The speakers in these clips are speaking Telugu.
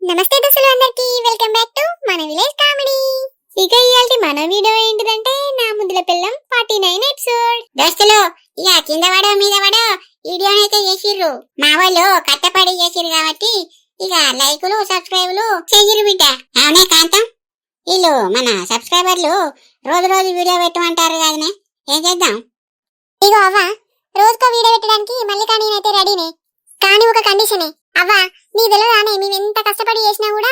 నమస్తే దోస్తులు అందరికి వెల్కమ్ బ్యాక్ టు మన విలేజ్ కామెడీ. ఇక ఇయాల్టి మన వీడియో ఏంటిదంటే నా ముద్దుల పిల్లం 49 ఎపిసోడ్. దోస్తులు ఇక కింద పడో మీద పడో వీడియోని అయితే చేసిర్రు. మా వాళ్ళు కట్టపడి చేసిర్రు కాబట్టి ఇక లైకులు సబ్స్క్రైబులు చెయ్యిరు బిడ్డ. అవునే కాంతం, వీళ్ళు మన సబ్స్క్రైబర్లు రోజు రోజు వీడియో పెట్టమంటారు కదనే, ఏం చేద్దాం? ఇగో అవ్వ, రోజుకో వీడియో పెట్టడానికి మల్లికా నేనైతే రెడీనే, కానీ ఒక కండిషనే. అవ్వ నీ తెలియదానే, మేము ఎంత కష్టపడి చేసినా కూడా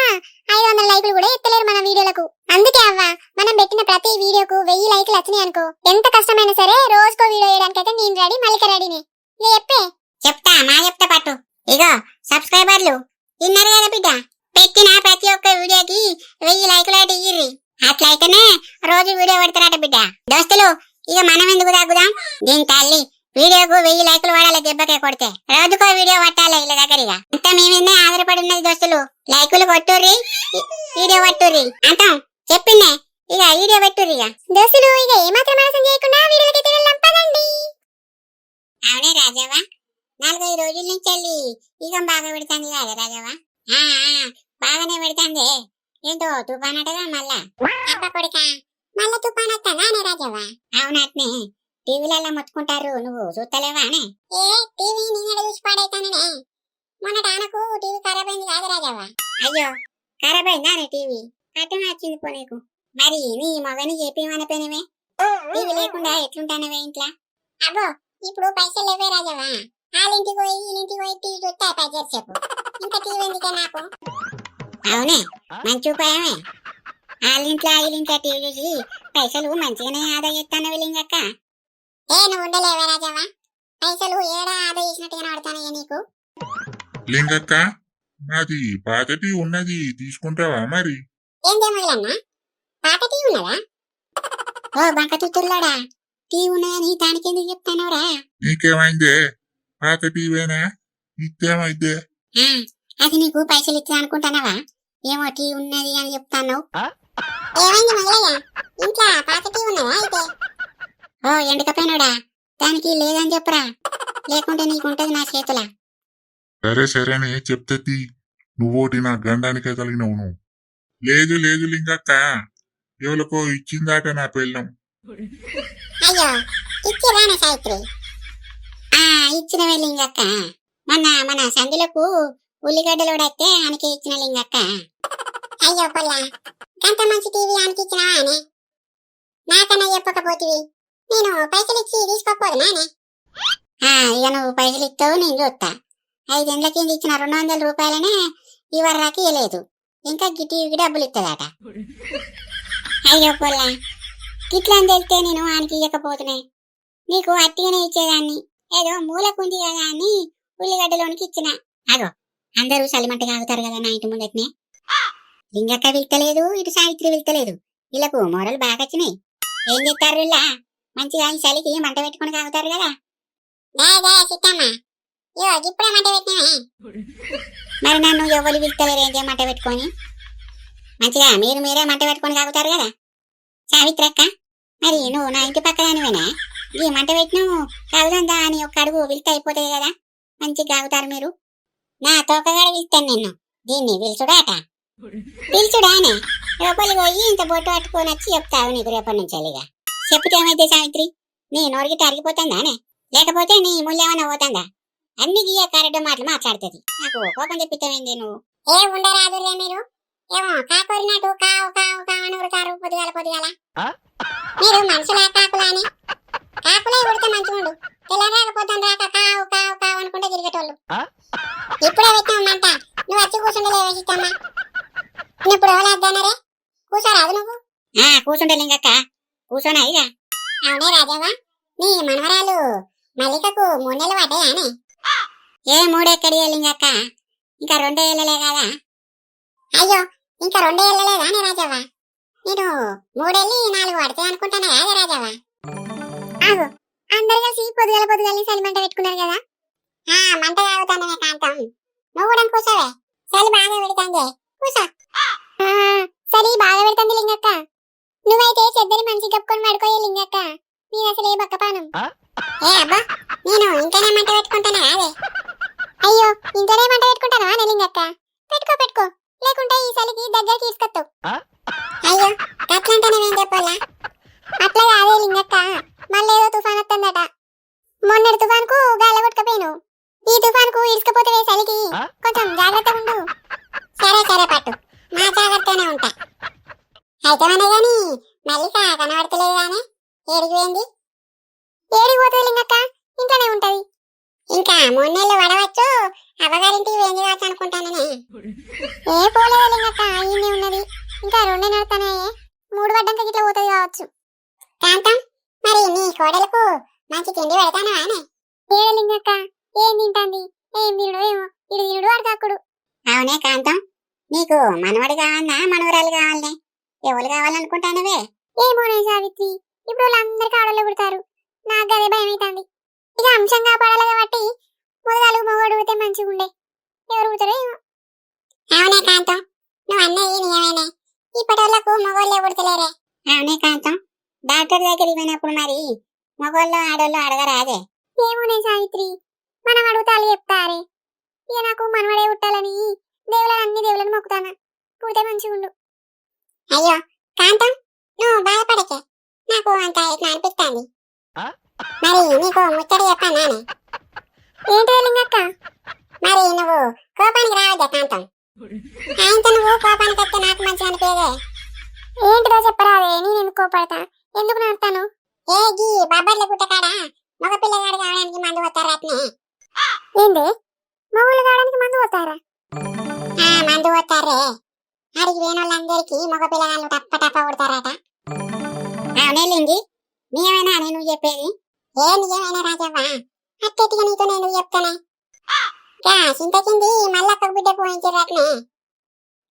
500 లైకులు కూడా ఎత్తలేరు మన వీడియోలకు. అందుకే అవ్వ, మనం పెట్టిన ప్రతి వీడియోకు 1000 లైకులు వచ్చినాయి అనుకో, ఎంత కష్టమైనా సరే రోజుకో వీడియో వేయడానికి అయితే నేను రెడీ, మల్లిక రెడీనే. ఇక చెప్పే. చెప్తా మా చెప్తా పట్టు. ఇగో సబ్స్క్రైబర్లు విన్నారు కదా బిడ్డ, పెట్టిన ప్రతి ఒక్క వీడియోకి 1000 లైకులు అయితే ఇయ్యిర్రి. అట్లయితేనే రోజు వీడియో పెడతారట బిడ్డ. దోస్తులు ఇక మనం ఎందుకు తగ్గుదాం, దీని తల్లి వీడియోకు 1000 లైకులు వాడాలి, దెబ్బకే కొడితే రోజుకో వీడియో పట్టాలి ఇలా దగ్గరగా. అంతా మేమేనే ఆధారపడి ఉన్నది దోస్తులు. లైకులు కొట్టుర్రి, వీడియో పట్టుర్రి అంటాం చెప్పిందే. ఇక వీడియో పెట్టుర్రి ఇక దోస్తులు. ఇక ఏమాత్రం ఆలస్యం చేయకుండా వీడియోకి తిరగలం పదండి. అవునే రాజావా, 4-5 రోజుల నుంచి వెళ్ళి ఇక బాగా పెడుతుంది కదా రాజావా? బాగానే పెడుతుంది. ఏంటో తుఫాన్ అటగా మళ్ళా. అబ్బ కొడుకా, మళ్ళా తుఫాన్ వస్తుందా అనే రాజావా? అవునట్నే, టీవీలలో మొత్తుకుంటారు, నువ్వు చూస్తలేవా అనే? ఏ టీవీ నేను చూసి పాడైతాననే. మొన్న టానకు టీవీ ఖరాబ్ అయింది కాదు రాజావా? అయ్యో ఖరాబ్ అయిందా అనే టీవీ? అర్థం వచ్చింది పో నీకు. మరి నీ మగని చెప్పేమనిపోయినవే, టీవీ లేకుండా ఎట్లుంటానవే ఇంట్లో? అబ్బో ఇప్పుడు పైసలు లేవే రాజావా, వాళ్ళింటికి పోయి వీళ్ళింటికి పోయి టీవీ చూస్తే పైసలు చెప్పు, ఇంకా టీవీ ఎందుకే నాకు? అవునే మంచి ఉపాయమే, వాళ్ళింట్లో వీళ్ళింట్లో టీవీ చూసి పైసలు మంచిగానే ఆదా చేస్తాను వీళ్ళింగక్క. ఏ నువ్వు ఉండలేవే రాజావా, పైసలు ఏడా ఆదా చేసినట్టుగా పడతానయ్యా నీకు. లింగక్క, నాది పాత టీ ఉన్నది, తీసుకుంటావా మరి? ఏం దేమోదన్నా, పాత టీ ఉన్నదా? ఓ బంక తుత్తుర్లాడా, టీ ఉన్నదని దానికి ఎందుకు చెప్తానవరా? నీకేమైందే, పాత టీవేనా, ఇచ్చేమైందే? అది నీకు పైసలు ఇచ్చా అనుకుంటానవా? ఏమో టీ ఉన్నది అని చెప్తాను. ఏమైంది మల్లయ్య, ఇంట్లో పాత టీ ఉన్నదా అయితే? ఓ ఎండుకపోయినాడా, దానికి లేదని చెప్పురా, లేకుంటే నీకుంటది నా చేతుల. సరే సరేనే చెప్తే తీ, నువ్వోటి నా గండానికే కలిగినవు నువ్వు. లేదు లేదు లింగక్క, ఎవరికో ఇచ్చిందాట నా పెళ్ళం. అయ్యో ఇచ్చిరానే సావిత్రి? ఇచ్చినవే లింగక్క, మన సందులకు ఉల్లిగడ్డలు వస్తే ఆనకి ఇచ్చిన లింగక్క. అయ్యో పొల్లా, గంట మంచి టీవీ ఆనకి ఇచ్చినావా అని నాకన్నా చెప్పకపోతివి, నేను పైసలు ఇచ్చి తీసుకోపోదు నానే. ఇక నువ్వు పైసలు ఇస్తావు, నేను చూస్తా. 5 ఏళ్ల కింద ఇచ్చిన 200 రూపాయలనే ఈ వర్రాకి ఇవ్వలేదు, ఇంకా గిటీవికి డబ్బులు ఇస్తుందట. అయ్యో పొల్లా, గిట్లా అని తెలిస్తే నేను ఆనకి ఇవ్వకపోతున్నాయి, నీకు అట్టిగానే ఇచ్చేదాన్ని. ఏదో మూలకుంది కదా అని ఉల్లిగడ్డలోనికి ఇచ్చిన. అగో అందరూ సలిమంట కాగుతారు కదా నా ఇంటి ముందటనే. లింగక్క వెళ్తలేదు, ఇటు సావిత్రి వెళ్తలేదు, వీళ్ళకు మొరలు బాగా వచ్చినాయి. ఏం చెప్తారు వీళ్ళ, మంచిగా ఈ చలికి మంట పెట్టుకుని కాగుతారు కదా. ఇప్పుడే మంట పెట్టినామే, మరి నన్ను ఎవరు వెళ్తలేరు ఏం మంట పెట్టుకొని, మంచిగా మీరే మంట పెట్టుకొని కాగుతారు కదా. సావిత్రక్క, మరి నువ్వు నా ఇంటి పక్కన నువ్వేనా, ఈ మంట పెట్టినావు కాగుదందా అని ఒక అడుగు వెళ్తే అయిపోతుంది కదా, మంచిగా కాగుతారు మీరు. నా తోకగాడ పిలుస్తాను నిన్ను, దీన్ని పిలుచుడాట. పిలుచుడానే, లోపలికి పోయి ఇంత బొట్టు పట్టుకొని వచ్చి చెప్తావు నీకు రేపటి నుంచి. అలిగా చెప్తే ఏమైతే సావిత్రి, నీ నోరుకి తరిగిపోతుందానే, లేకపోతే నీ ముళ్ళేమన్నా పోతుందా? అన్ని గీయ కరెక్ట్ మాటలు మాట్లాడుతుంది, నాకు కోపం తెప్పిస్తామైంది నువ్వు. ఏ ఉండరాదురే మీరు, ఏమో కాకొరినట్టు కావు కావు కావని ఉడతారు పొద్దుగాల. మీరు మనుషులా కాకులాని? కాకులే ఉడితే మంచిగుండు, తెల్లరాకపోతాను రాక కావు కావు కావు అనుకుంటే తిరిగేటోళ్ళు. ఇప్పుడే పెట్టామంట, నువ్వు వచ్చి కూర్చుండలేవే సీతమ్మ, ఇప్పుడు ఎవరు వద్దన్నారే, కూర్చోరాదు నువ్వు? కూర్చుంటే లింగక్క, కూర్చోనా ఇక. అవునే రాజావా, నీ మనవరాలు మల్లికకు 3 నెలలు పడ్డాయానే? ఏ 3 ఎక్కడి లింగక్క, ఇంకా 2 ఏళ్ళలే కదా. అయ్యో ఇంకా 2 ఏళ్ళలేదానే రాజావా, నేను 3 ఏళ్ళి 4 పడతాయి అనుకుంటానా కాదా రాజావా? అందరు కలిసి పొద్దుగాల చలి మంట పెట్టుకున్నారు కదా. మంట తాగుతానే కాంతం, నువ్వు కూడా కూర్చోవే, చలి బాగా పెడుతుంది, కూర్చో. చలి బాగా పెడుతుంది లింగక్క, నువ్వైతే చెద్దరి మంచి కప్పుకొని పడుకోయే లింగక్క, నీ అసలే బక్కపానం. ఏ అబ్బా నేను ఇంట్లోనే మంట పెట్టుకుంటానా అదే. అయ్యో ఇంట్లోనే మంట పెట్టుకుంటానా నెలింగక్క? పెట్టుకో లేకుంటే ఈ చలికి దగ్గరికి తీసుకొస్తావు. అయ్యో అట్లంటే నేనేం చెప్పాలా? అట్లా కాదే లింగక్క, మళ్ళీ ఏదో తుఫాన్ వస్తుందట. మొన్నటి తుఫాన్కు గాలి కొట్టుకపోయాను, ఈ తుఫాన్కు ఇసుకపోతే చలికి కొంచెం జాగ్రత్తగా ఉండు. సరే పట్టు, మా జాగ్రత్తనే ఉంటా. అయితే అనే గాని మల్లిక కనబడతలేదు గానే, ఏడికి పోయింది? ఏడికి పోతుంది లింగక్క? ఇంట్లోనే ఉంటది. ఇంకా 3 నెలలు పడవచ్చు, అవ్వగారింటికి వేంది కావచ్చు అనుకుంటాననే. ఏ పోలేదు లింగక్క, ఈయనే ఉన్నది. ఇంకా 2 నడుతున్నాయే, 3 పడ్డంక ఇట్లా పోతుంది కావచ్చు. కాంతం, మరి నీ కోడలకు మంచి తిండి పెడతానా అనే? ఏడు లింగక్క, ఏం తింటాంది? ఏం తినడు ఏమో, ఇడు తినడు వాడు కాకుడు. అవునే కాంతం, నీకు మనవడు కావాలన్నా మనవరాలు కావాలనే? ఎవరు కావాలనుకుంటానవే? ఏమోనే సావిత్రి, ఇప్పుడు వాళ్ళందరికీ ఆడలు పుడతారు, నాకు అదే భయం అవుతుంది. ఇక అంశం కాపాడాలి కాబట్టి మొదలు మొగడు పుడితే మంచిగా ఉండే, ఎవరు పుడతారో ఏమో. అవునే కాంతం, నువ్వు అన్నది నిజమేనే, ఇప్పటి వాళ్ళకు మొగోళ్ళే పుడతలేరే. అవునే కాంతం, డాక్టర్ దగ్గరికి పోయినప్పుడు మరి మగోళ్ళు ఆడోళ్ళు అడగరాదే? ఏమోనే సావిత్రి, మనం అడుగుతాలు చెప్తారే. ఇక నాకు మనవడే పుట్టాలని అన్ని దేవులను మొక్కుతానా, పుడితే మంచిగా ఉండు. అయ్యో కాంతం, నువ్వు బాధపడకే, నాకు అంత ఇట్లా అనిపిస్తుంది. మరి నీకు ముచ్చట చెప్పానే? ఏంటి లింగక్క? మరి నువ్వు కోపానికి రావద్దా కాంతం? ఆయనతో నువ్వు కోపానికి వస్తే నాకు మంచిగా అనిపేదే. ఏంటిదో చెప్పరాదే, నేను ఎందుకు కోపడతా? ఎందుకు నడతాను? ఏ గీ బాబార్ల గుట్టకాడ మగ పిల్లగాడు కావడానికి మందు పోతారా అట్నే? ఏంది మగళ్ళు కావడానికి మందు పోతారా? మందు పోతారే, అడిగి వేణోళ్ళందరికీ మగ పిల్లగాళ్ళు టప్ప కొడతారట. అవునే లింగి, నిజమేనా అని నువ్వు చెప్పేది? ఏ నిజమేనా రాజవ్వ, అట్టెట్టుగా నీతో నేను చెప్తానే. చింతకింది మల్లక్క బిడ్డ పోయించారట్నే,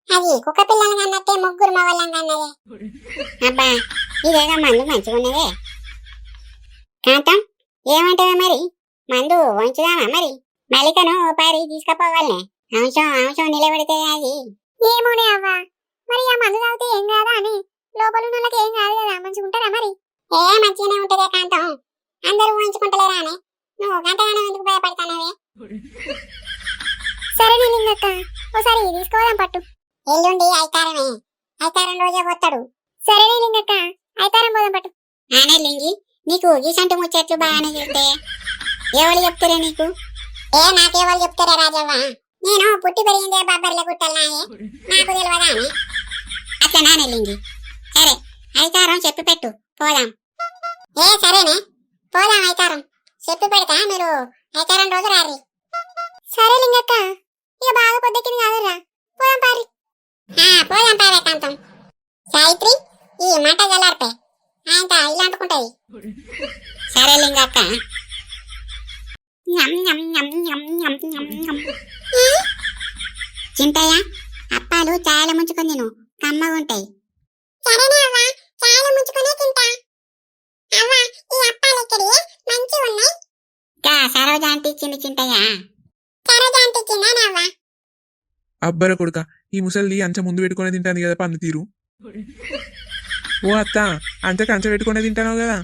అది కుక్క పిల్లలు కన్నట్టే ముగ్గురు మగళ్ళం కన్నదే. అబ్బా ఇదేగా మందు మంచిగా ఉన్నదే. కాంతం, ఏమంటావా మరి? మందు వంచుదామా మరి? మల్లికను ఓ పారి తీసుకుపోవాలనే, అంశం నిలబడితే అది. ఏమోనే అవ్వా, మరి ఆ మందు తాగితే ఏం కాదా అని? లోపల ఉన్న వాళ్ళకి ఏం కాదు కదా, మంచిగా ఉంటారా మరి? ఏ మంచిగానే ఉంటదే కాంతం, అందరూ ఊహించుకుంటలేరా అని నువ్వు గంటగానే ఎందుకు భయపడతానవే? సరే లింగక్క, ఓసారి తీసుకోదాం పట్టు. ఎల్లుండి ఐతారం రోజే పోతాడు. సరే లింగక్క, ఐతారం పోదాం పట్టు. ఆనే లింగి, నీకు గీసంటి ముచ్చట్లు బాగానే చెప్తే ఎవరు చెప్తారే నీకు? ఏ నాకెవరు చెప్తారా రాజవ్వ, నేను పుట్టి పెరిగిందే బాబర్ల గుట్టలనాయే, నాకు తెలియదా అని? అట్లా నానే లింగి, సరే ఐతారం చెప్పి పెట్టు, పోదాం. ఏ సరేనే, పోదాం ఐతారం చెప్పి పెడతా, మీరు ఐతారం రోజు రారి. సరే లింగక్క, ఇక బాగా పొద్దెక్కింది కాదురా, పోదాం పారి. పోదాం పారే కాంతం. సాయిత్రి, ఈ మంట జల్లార్పే, ఆయనత ఇల్లు అంటుకుంటది. సరే లింగక్క. చింతయ్య, అప్పాలు చాయల ముంచుకొని తిను, కమ్మగా ఉంటాయి. సరేనే అవ్వ, చాయల ముంచుకొనే తింటా. అవ్వ, ఈ అప్పాలు ఎక్కడి మంచిగా ఉన్నాయి? సరోజ ఆంటీ ఇచ్చింది చింతయ్య. సరోజ ఆంటీ ఇచ్చిందానవ్వ? అబ్బర కొడుక, ఈ ముసలిది అంచ ముందు పెట్టుకునే తింటాను కదా పన్ను తీరు. ఓ అత్త, అంచకు అంచ పెట్టుకునే తింటాను కదా.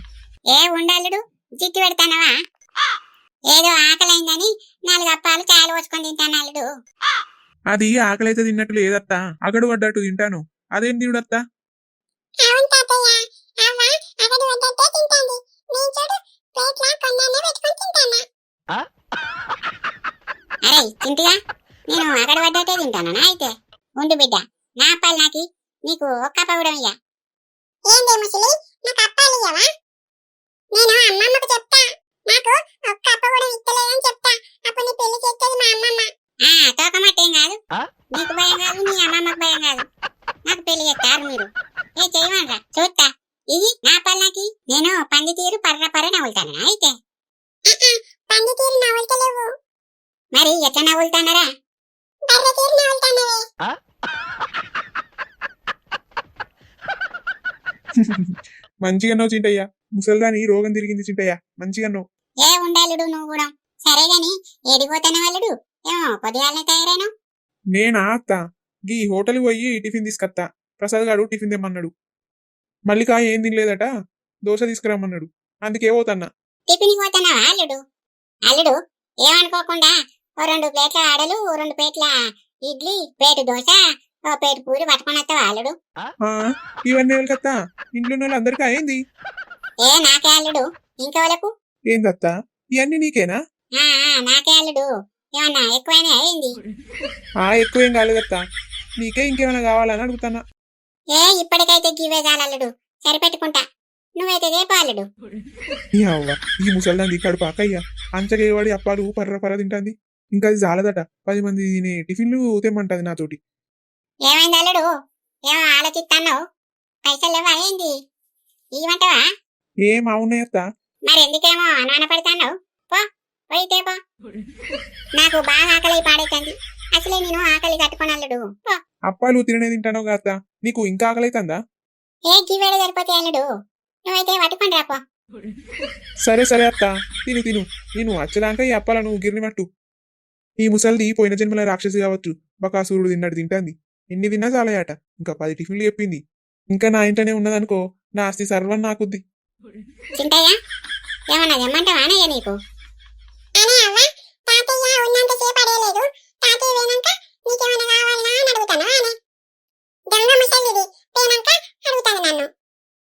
ఏ ఉండాలుడు, జిట్టు పెడతానవా? ఏదో ఆకలైందని 4 అప్పాలు చాయలు పోసుకొని తింటాను అల్లుడు. అది ఆకలైతే తిన్నట్టు లేదత్తా, అగడు పడ్డట్టు తింటాను. అదేం తినుడత్తా? అవును తాతయ్య, అవ్వ అగడు పడ్డట్టే తింటాంది, నేను చూడు ప్లేట్లా కొన్నానే పెట్టుకొని తింటానా. అరే చింటిగా, నేను అగడు పడ్డట్టే తింటానా? అయితే ఉండు బిడ్డ, నా అప్పాలు నాకి, నీకు ఒక్క అప్ప కూడా ఇయ్య. ఏంది ముసలి, నాకు అప్పాలు ఇయ్యవా? నేను అమ్మమ్మకు చెప్తా, నాకు ఒక్క అప్ప కూడా ఇస్తలేదని చెప్తా, అప్పుడు నీ పెళ్లి చేస్తుంది మా అమ్మమ్మ. తోకమట్టేం కాదు, నీకు భయం కాదు, నీ అమ్మమ్మకు భయం కాదు, నాకు పెళ్లి చేస్తారు మీరు. ఏ చేయమనరా చూస్తా, ఇది నా పల్లకి, నేను పంది తీరు పర్ర నవ్వులుతాను. అయితే పంది తీరు నవ్వులుతలేవు, మరి ఎట్లా నవ్వులుతానరా? బర్ర తీరు నవ్వులుతానవే. మంచిగా చింటయ్య, ముసల్దాని రోగం తిరిగింది చింటయ్య, మంచిగా. ఏ ఉండాలుడు నువ్వు కూడా. సరే గాని ఏడిపోతాన వాళ్ళుడు, ఏమో పొద్దుగాలనే తయారైనా? నేనా అత్త, గీ హోటల్ పోయి టిఫిన్ తీసుకొత్తా, ప్రసాద్ గారు టిఫిన్ తెమ్మన్నాడు. మల్లిక ఏం తినలేదట, దోశ తీసుకురమ్మన్నాడు, అందుకే పోతన్నా. టిఫిన్ పోతున్నావా అల్లుడు? అల్లుడు ఏమనుకోకుండా ఓ 2 ప్లేట్ల ఆడలు, 2 ప్లేట్ల ఇడ్లీ, ప్లేట్ దోశ, ఓ ప్లేట్ పూరి పట్టుకొని వస్తావా అల్లుడు? ఆ, ఇవన్నీ ఎవరికత్తా? ఇంట్లో ఉన్న వాళ్ళందరికీ అయింది. ఏ నాకే అల్లుడు, ఇంకెవలకు? ఏందత్తా ఇవన్నీ నీకేనా? నాకే అల్లుడు. ఏమన్నా ఎక్కువైనా అయింది? ఎక్కువేం కాలేదత్తా, నీకే ఇంకేమైనా కావాలని అడుగుతానా. ఇప్పటికైతే గివే చాలల్లుడు, సరిపెట్టుకుంటా. నువ్వైతే రేపు అల్లుడు. ఈ అవ్వ ఈ ముసల్దాంది కడుపు అక్కయ్య అంచకేవాడి అప్పాలు పర్ర తింటాంది. ఇంకా అది చాలదట, 10 మంది తినే టిఫిన్లు తెమ్మంటది నాతోటి. ఏమైంది అల్లుడు? ఏమో ఆలోచిస్తున్నావు? పైసలు లేవా అయింది? ఇవ్వమంటావా? ఏం అవునాయత్తా? మరి ఎందుకేమో నాన్న పడతాన్నావు? పో పోయితే పో. నాకు బాగా ఆకలి పాడైతుంది. అసలే నేను ఆకలి కట్టుకుని అల్లుడు. పో. అప్పాలు తిననే తింటానో కాస్తా, నీకు ఇంకా ఆకలైతుందా? గివేడ సరిపోతే అల్లుడు, నువ్వైతే పట్టుకొని రాపో. సరే అత్త, తిను నేను వచ్చేదాకా ఈ అప్పాలను గిర్ని మట్టు. ఈ ముసల్ది పోయిన జన్మల రాక్షసి కావచ్చు, బకాసురుడు తిన్నట్టు తింటాంది. ఎన్ని తిన్నా చాలయాట, ఇంకా 10 టిఫిన్లు చెప్పింది. ఇంకా నా ఇంట్లోనే ఉన్నదనుకో, నా ఆస్తి సర్వం నాకుద్ది. చింతయ్య ఏమన్నా తెమ్మంటావా అన్నయ్య నీకు?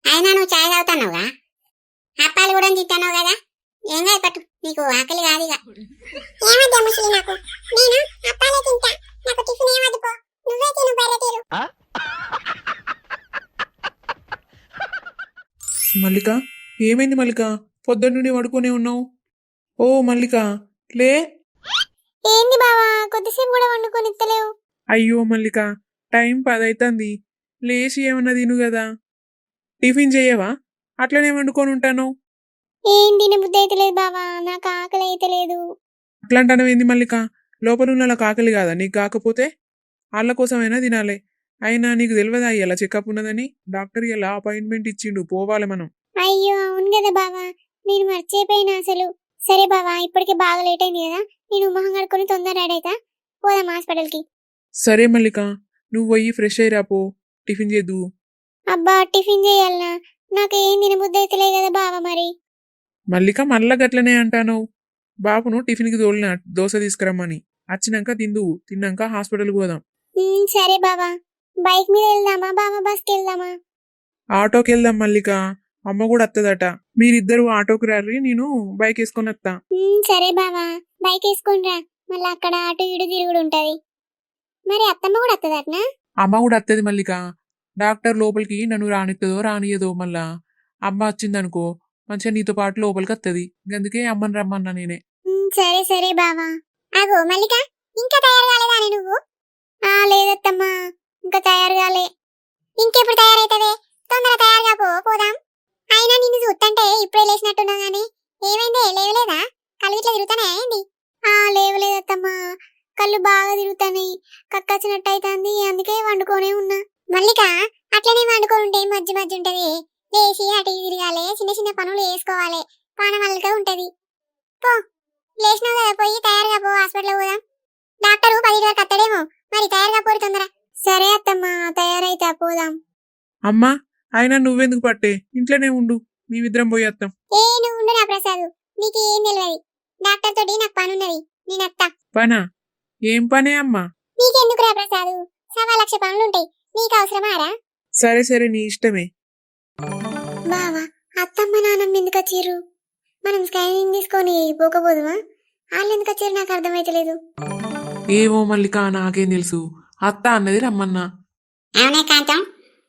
అయినా నువ్వు చాయ్ తాగుతున్నావుగా, అప్పాలు కూడా తింటావు కదా, ఏం కాదు పట్టు, నీకు ఆకలి కాదు ఇక. ఏమద్దా ముసలి, నాకు నేను అప్పాలే తింటా, నాకు టిఫిన్ ఏమద్దు, పో నువ్వే తిను బర్రె తీరు. మల్లిక, ఏమైంది మల్లిక? పొద్దున్న నుండి పడుకునే ఉన్నావు. ఓ మల్లిక, లే. ఏంది బావా, కొద్దిసేపు కూడా వండుకొని ఇస్తలేవు? అయ్యో మల్లిక, టైం 10 అవుతుంది, లేచి ఏమన్నా తిను కదా. టిఫిన్ చేయవా? అట్లనే వండుకొని ఉంటాను. ఏం తినబుద్ధి అయితే లేదు బావా, నాకు ఆకలి అయితే లేదు. అట్లాంటనవేంది మల్లిక? లోపల ఉన్న వాళ్ళకి ఆకలి కాదా నీకు? కాకపోతే వాళ్ళ కోసమైనా తినాలి. అయినా నీకు తెలియదా ఇలా చెకప్ ఉన్నదని? డాక్టర్ ఇలా అపాయింట్మెంట్ ఇచ్చిండు, పోవాలి మనం. అయ్యో అవును కదా బావా, నేను మర్చిపోయినా అసలు. సరే బావా, ఇప్పటికే బాగా లేట్ అయింది కదా, నేను మొహం కడుక్కొని తొందర రెడీ అవుతా, పోదాం హాస్పిటల్కి. సరే మల్లిక, నువ్వు పోయి ఫ్రెష్ అయ్యి రాపో, టిఫిన్ చేద్దు. అబ్బా టిఫిన్ చేయాలనా? నాకు ఏం తినబుద్ధి అయితే లేదు కదా బావా. మరి మల్లిక మళ్ళా గట్లనే అంటాను. బాపును టిఫిన్కి తోలిన దోశ తీసుకురమ్మని, వచ్చినాక తిన్నాక హాస్పిటల్కి పోదాం. సరే బావా, బైక్ మీద వెళ్దామా బావా, బస్కి వెళ్దామా? ఆటోకి వెళ్దాం మల్లిక, అమ్మ కూడా వస్తుందట. మీరిద్దరు ఆటోకి రారి, నేను బైక్ వేసుకొని వస్తా. సరే బావా, బైక్ వేసుకొని రా, మళ్ళీ అక్కడ అటు ఇటు తిరుగుడు ఉంటది. మరి అత్తమ్మ కూడా వస్తుందటనా? అమ్మ కూడా వస్తుంది మల్లిక. డాక్టర్ లోపలికి నన్ను రానిస్తుందో రానియదో, మళ్ళా అమ్మ వచ్చిందనుకో మంచిగా నీతో పాటు లోపలికి వస్తుంది. అందుకే అమ్మని రమ్మన్నా నేనే. సరే బావా. అగో మల్లిక, ఇంకా తయారు కాలేదా నువ్వు? లేదత్తమ్మా, ఇంకా తయారు కాలే. ఇంకెప్పుడు తయారైతవే? తొందర తయారుగా పోదాం. అయినా నిన్ను చూస్తుంటే ఇప్పుడే లేచినట్టున్నా గానీ ఏమైందే, లేవలేదా? కళ్ళు ఇట్లా తిరుగుతానే ఏంది? లేవలేదత్తమ్మా, కళ్ళు బాగా తిరుగుతాయి, కక్కచ్చినట్టు అవుతుంది, అందుకే వండుకోనే ఉన్నా. మల్లిక, అట్లనే వండుకోనుంటే మధ్య ఉంటది, లేచి అటు తిరగాలి, చిన్న పనులు వేసుకోవాలి, పానం వల్లగా ఉంటది. పో, లేచినావు కదా, పోయి తయారుగా పో, హాస్పిటల్ పోదాం. డాక్టరు 10 వరకు వస్తాడేమో, మరి తయారుగా పోరు తొందర. సరే అత్తమ్మా, తయారైతా, పోదాం. అమ్మా, అయినా నువ్వెందుకు పట్టే, ఇంట్లోనే ఉండు, మేమిద్దరం పోయేస్తాం. నువ్వు ఉండు నా ప్రసాదు, నీకు ఏం తెలియదు. డాక్టర్ తోటి నాకు పని ఉన్నది, నేను అత్తా. పనా? ఏం పనే అమ్మా? నీకెందుకు రా ప్రసాదు, 1,00,000 పనులుంటాయి, నీకు అవసరమారా? సరే నీ ఇష్టమే. బావా, అత్తమ్మ నాన్నమ్మ ఎందుకు వచ్చిర్రు? మనం స్కానింగ్ తీసుకొని పోకపోదుమా? వాళ్ళు ఎందుకు వచ్చారు నాకు అర్థమైతలేదు. ఏమో మల్లిక, నాకేం తెలుసు, అత్త అన్నది రమ్మన్నా. అవునే కాంతం,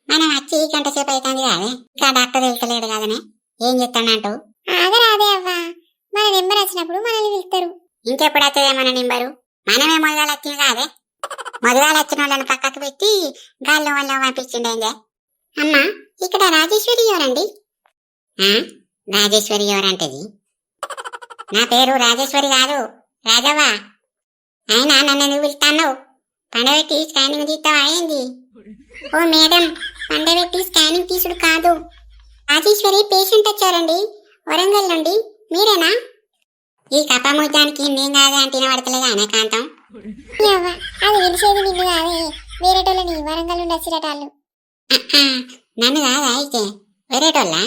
మనం వచ్చి గంట సేపు అవుతుంది కాదే, ఇంకా డాక్టర్ వెళ్తలేడు కదనే, ఏం చెప్తానంటూ? అదే అవ్వా, మన నెంబర్ వచ్చినప్పుడు మనల్ని పిలుస్తారు. ఇంకెప్పుడు వస్తుందే మన నెంబరు? మనమే మొదలు వచ్చింది కాదే, మొదలు వచ్చిన వాళ్ళని పక్కకు పెట్టి గాల్లో వల్ల పంపించిండే. అమ్మా, ఇక్కడ రాజేశ్వరి ఎవరండి? రాజేశ్వరి ఎవరంటది? నా పేరు రాజేశ్వరి కాదు, రాజవ్వ. అయినా నన్ను ఎందుకు పిలుస్తావు? పండబెట్టి స్కానింగ్ తీస్తావా అయింది? ఓ మేడం, పండబెట్టి స్కానింగ్ తీసుడు కాదు, రాజేశ్వరి పేషెంట్ వచ్చారండి, వరంగల్ నుండి. మీరేనా? ఈ కపముద్దానికి నేను కాదే అంటే పడతలేదా అనే కాంతం? అది తెలిసేది నిన్ను కాదే, వేరేటోళ్ళని, వరంగల్ నుండి వచ్చిరటాళ్ళు. నన్ను కాదా అయితే, వేరేటోళ్ళ?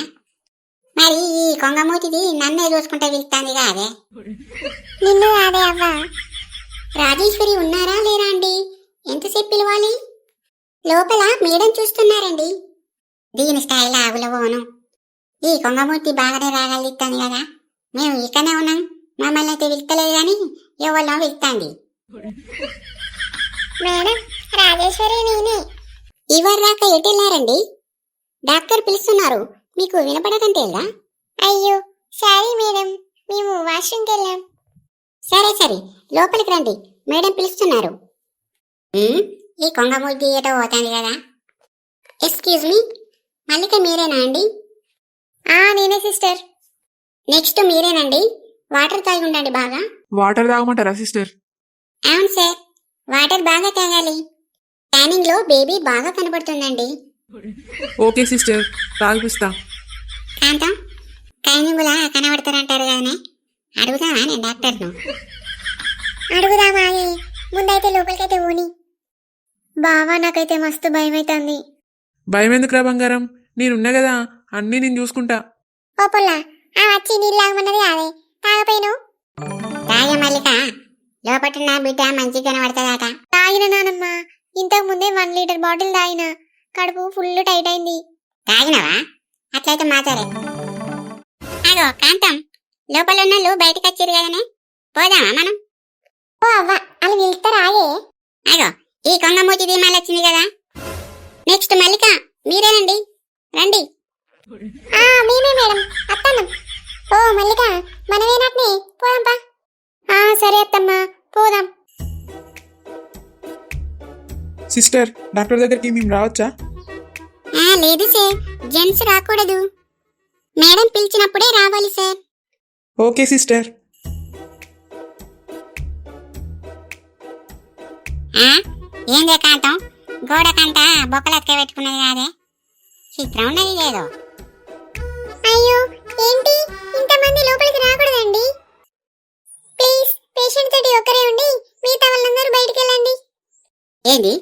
మరి ఈ కొంగమూతిది నన్నే చూసుకుంటే వెళ్తాంది కాదే. నిన్ను కాదే అవ్వ. రాజేశ్వరి ఉన్నారా లేరా అండి? ఎంతసేపు పిలవాలి? లోపల మేడం చూస్తున్నారండి. దీని స్టైల్ ఆగులవోను. ఈ కొంగమూర్తి బాగానే రాగలిస్తాను కదా. మేము ఇక్కడనే ఉన్నాం, మమ్మల్ని అయితే వెళ్తలేదు కానీ ఎవరిలో వెళ్తాంది. మేడం, రాజేశ్వరి నేనే. ఇవర్ రాక ఎటెళ్ళారండి? డాక్టర్ పిలుస్తున్నారు, మీకు వినపడకంటేలా? అయ్యో సారీ మేడం, మేము వాష్రూమ్కి వెళ్ళాం. సరే సరే, లోపలికి రండి, మేడం పిలుస్తున్నారు. ఈ కొంగమూర్తి ఏటో పోతాంది కదా. ఎక్స్క్యూజ్ మీ, మల్లిక మీరేనా అండి? నేనే సిస్టర్. నెక్స్ట్ మీరేనండి. వాటర్ తాగి ఉండండి బాగా. వాటర్ తాగమంటారా సిస్టర్? అవును సార్, వాటర్ బాగా తాగాలి. స్కానింగ్ లో బేబీ బాగా కనబడుతుందండి. ఓకే సిస్టర్, తాగిపిస్తా. కాంతం, స్కానింగ్ లా కనబడతారంటారు కదనే, అడుగుదామా నేను డాక్టర్ను? అడుగుదామా? ముందైతే లోపలికైతే ఊని. బావా, నాకైతే మస్తు భయం అవుతుంది. భయం ఎందుకురా బంగారం, నేనున్నా కదా, అన్నీ నేను చూసుకుంటా. ఓ పొల్ల, వచ్చి నీళ్ళు లాగమన్నది కాదే, తాగపోయిను. తాగ మల్లిక, లోపటున్న బిడ్డ మంచిగా కనబడతాదట. తాగిన నానమ్మ, ఇంతకు ముందే 1 లీటర్ బాటిల్ తాగిన, కడుపు ఫుల్ టైట్ అయింది. తాగినవా? అట్లయితే మాతారే. అగో కాంతం, లోపల ఉన్నోళ్ళు బయటకు వచ్చారు కదనే, పోదామా మనం? ఓ అవ్వ, వాళ్ళు వెళ్తారాగే. అగో ఈ కొంగమూతి ధీమాలు వచ్చింది కదా. నెక్స్ట్ మల్లిక మీరేనండి, రండి. మేమే మేడం, అత్తమ్మ. ఓ మల్లిక, మనమేనట్నే, పోదాంపా. సరే అత్తమ్మ, పోదాం. సిస్టర్, డాక్టర్ దగ్గరికి మేము రావచ్చా? లేదు సార్, జెంట్స్ రాకూడదు. మేడం పిలిచినప్పుడే రావాలి సార్. Okay sister. ఏందే కాంతం, గోడకంట బొక్కలెక్క పెట్టుకున్నది కాదే, చిత్రం ఉన్నది లేదో. అయ్యో ఏంటి, ఇంతమంది లోపలికి రాకూడదండి. ప్లీజ్, పేషెంట్ తోటి ఒక్కరే ఉండి మిగతా వాళ్ళందరూ బయటికి వెళ్ళండి. ఏంది,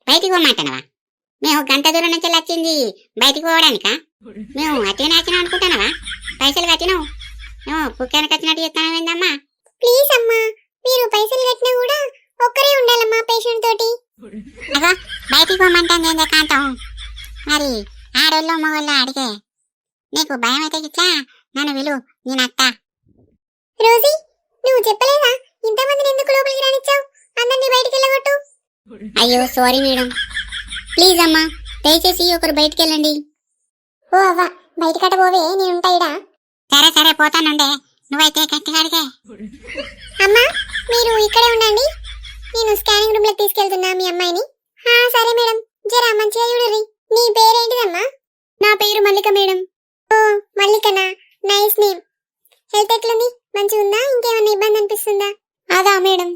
బయటికి పోమంటున్నావా? మేము గంట దూరం నుంచి వచ్చింది బయటికి పోవడానికా? మేము అట్లనే వచ్చినాం అనుకుంటున్నావా? పైసలు కట్టినావు, మేము కుక్కానికి వచ్చినట్టు చెప్తాను ఏందమ్మా? ప్లీజ్ అమ్మా, మీరు పైసలు కట్టినా కూడా ఒక్కరే ఉండాలమ్మా పేషెంట్ తోటి. అగో బయటికి పోమంటాను ఏందే కాంతం. మరి ఆడోళ్ళు మగోళ్ళు అడిగే నీకు భయం అయితే ఇట్లా నన్ను విలు, నేను అత్త. రోజీ, నువ్వు చెప్పలేదా ఇంతమందిని ఎందుకు లోపలికి రానిచ్చావు? అందరినీ బయటికి వెళ్ళగొట్టు. అయ్యో సారీ మేడం, ప్లీజ్ అమ్మా, దయచేసి ఒకరు బయటికి వెళ్ళండి. ఓ అవ్వ, బయటకట పోవే, నేనుంటా ఇడా. సరే సరే, పోతానుండే, నువ్వైతే గట్టిగా అడిగే. అమ్మా, మీరు ఇక్కడే ఉండండి, నేను స్కానింగ్ రూమ్ లోకి తీసుకెళ్తున్నా మీ అమ్మాయిని. సరే మేడం, జరా మంచిగా చూడరి. నీ పేరేంటిదమ్మా? నా పేరు మల్లిక మేడం. ఓ మల్లికనా, నైస్ నేమ్. హెల్త్ ఎట్లుంది, మంచిగా ఉందా? ఇంకేమన్నా ఇబ్బంది అనిపిస్తుందా? అదా మేడం,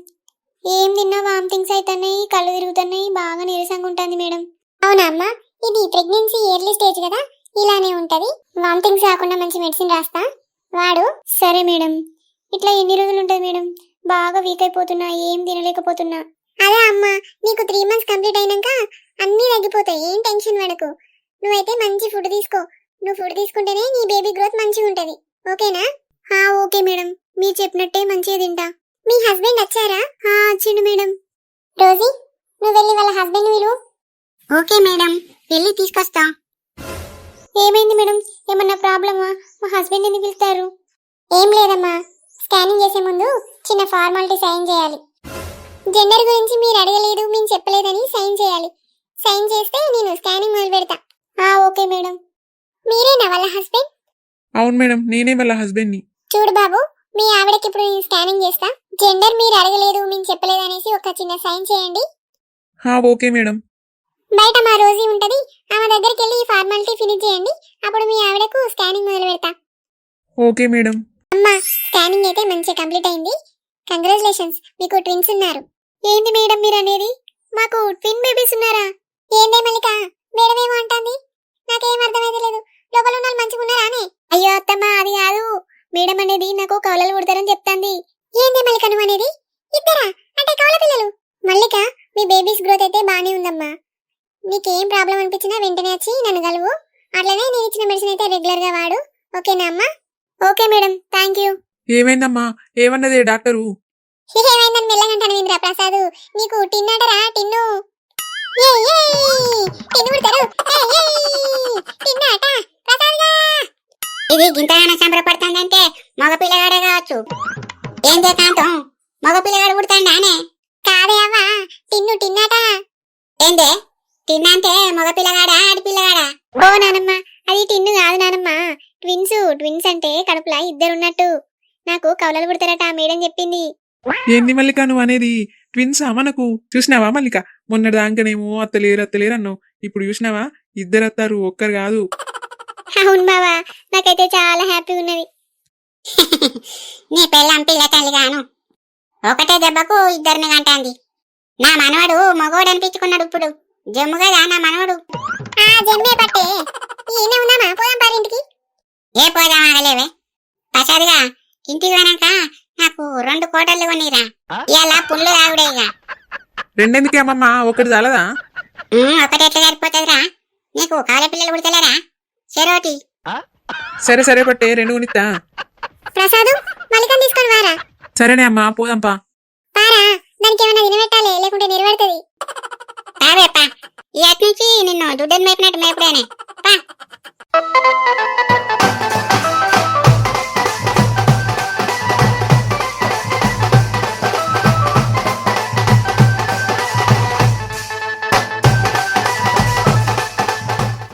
ఏం తిన్నా వామిటింగ్స్ అవుతున్నాయి, కళ్ళు తిరుగుతున్నాయి, బాగా నీరసంగా ఉంటుంది మేడం. అవునా అమ్మా, ఇది ప్రెగ్నెన్సీ ఎర్లీ స్టేజ్ కదా, ఇలానే ఉంటది. వామిటింగ్స్ రాకుండా మంచి మెడిసిన్ రాస్తా, వాడు. సరే మేడం. ఇట్లా ఎన్ని రోజులు ఉంటుంది మేడం? బాగా వీక్ అయిపోతున్నా, ఏం తినలేకపోతున్నా. అదే అమ్మా, నీకు 3 months కంప్లీట్ అయినాక అన్నీ తగ్గిపోతాయి, ఏం టెన్షన్ పడకు. నువ్వైతే మంచి ఫుడ్ తీసుకో, నువ్వు ఫుడ్ తీసుకుంటేనే నీ బేబీ గ్రోత్ మంచిగా ఉంటది, ఓకేనా? ఓకే మేడం, మీరు చెప్పినట్టే మంచిగా తింటా. మీ హస్బెండ్ వచ్చారా? వచ్చిండు మేడం. రోజీ, నువ్వు వెళ్ళి వాళ్ళ హస్బెండ్ విలువు. ఓకే మేడం, వెళ్ళి తీసుకొస్తా. ఏమైంది మేడం, ఏమన్నా ప్రాబ్లమా? మా హస్బెండ్ ఎందుకు పిలుస్తారు? ఏం లేదమ్మా, స్కానింగ్ చేసే ముందు చిన్న ఫార్మాలిటీ సైన్ చేయాలి. జెండర్ గురించి మీరు అడగలేదు, మేము చెప్పలేదని సైన్ చేయాలి. సైన్ చేస్తే నేను స్కానింగ్ మొదలు పెడతా. Okay madam. మీరేనా వాళ్ళ హస్బెండ్? అవును మేడం, నేనే వాళ్ళ హస్బెండ్ని. చూడు బాబు, మీ ఆవిడకి ఇప్పుడు నేను స్కానింగ్ చేస్తా. జెండర్ మీరు అడగలేదు, మేము చెప్పలేదు అనేసి ఒక చిన్న సైన్ చేయండి. Okay madam. బయట మా రోజీ ఉంటది, ఆమె దగ్గరికి వెళ్ళి ఈ ఫార్మాలిటీ ఫినిష్ చేయండి, అప్పుడు మీ ఆవిడకు స్కానింగ్ మొదలు పెడతా. Okay madam. అమ్మా, స్కానింగ్ అయితే మంచిగా కంప్లీట్ అయింది. కంగ్రాచులేషన్స్, మీకు ట్విన్స్ ఉన్నారు. ఏంది మేడం మీరు అనేది? మాకు ట్విన్ బేబీస్ ఉన్నారా? ఏందే మల్లిక, మేడం ఏమో అంటుంది, నాకేం అర్థమైతే లేదు. లోపల ఉన్న మంచిగా ఉన్నారానే? అయ్యో అత్తమ్మ, అది కాదు, మేడం అనేది నాకు కవలలు పుడతారని చెప్తాంది. ఏందే మల్లిక నువ్వు అనేది? ఇద్దరా అంటే కవల పిల్లలు? మల్లిక, మీ బేబీస్ గ్రోత్ అయితే బానే ఉందమ్మా. నీకేం ప్రాబ్లం అనిపించినా వెంటనే వచ్చి నన్ను కలువు. అట్లనే నేను ఇచ్చిన మెడిసిన్ అయితే రెగ్యులర్ గా వాడు, ఓకేనా అమ్మా? Okay madam, thank you. ఏమైందమ్మా? ఏమన్నదే డాక్టరు? ఏమైందని మెల్లగంటాను ఇంద్ర ప్రసాద్, నీకు టిన్నాడరా టిన్ను? ఏయ్ ఏయ్, టిన్ను పుడతారు. ఏయ్ ఏయ్, టిన్నాట ప్రసాద్గా. ఇది గింతగానో సంబరపడుతుందంటే మగ పిల్లగాడే కావచ్చు. ఏం చేస్తాంతం, మగ పిల్లగాడు పుడతాండానే? కాదే అవ్వ, టిన్ను టిన్నాట. ఏందే టిన్నా అంటే మగ పిల్లగాడా ఆడి పిల్లగాడా? ఓ నానమ్మ, అది టిన్ను కాదు నానమ్మ, ట్విన్స్ అంటే కడుపులా ఇద్దరున్నట్టు. నాకు కవలలు పుడతారట మేడం చెప్పింది. ఏంది మల్లిక నువ్వు అనేది? ట్విన్సా మనకు? చూసినావా మల్లిక? మొన్నటి దానికనేమో అత్తలేరు అన్నావు, ఇప్పుడు చూసినావా ఇద్దరు అత్తారు, ఒక్కరు కాదు. అవును బావా, నాకైతే చాలా హ్యాపీగా ఉన్నది. నీ పెళ్ళం పిల్ల తల్లి గాను ఒకటే దెబ్బకు ఇద్దరిని కంటాంది. నా మనవడు మగోడు అనిపించుకున్నాడు ఇప్పుడు. జమ్ము కదా నా మనవడు. ఆ జమ్మే పట్టే, ఈయనే ఉన్నామా? పోదాం పారింటికి. ఏ పోదాం ఆగలేవే ప్రసాద్గా, ఇంటికి పోయినాక నాకు 2 కోటర్లు కొనిరా. ఇలా పుల్లు ఆవిడేగా. రెండెందుకే అమ్మమ్మా, ఒకటి చాలదా? ఒకటి ఎట్లా సరిపోతుందిరా? నీకు కాలే పిల్లలు పుడతలేరా? చెరోటి. సరే సరే పట్టే, 2 కొనిస్తా. ప్రసాదు మల్లికని తీసుకొని వారా. సరేనే అమ్మా, పోదాంపా. పారా, దానికి ఏమైనా తినబెట్టాలి, లేకుంటే నిలబెడుతుంది. పావేపా, ఈ అటు నుంచి నిన్ను దుడ్డని మేపినట్టు మేపుడేనే. పా.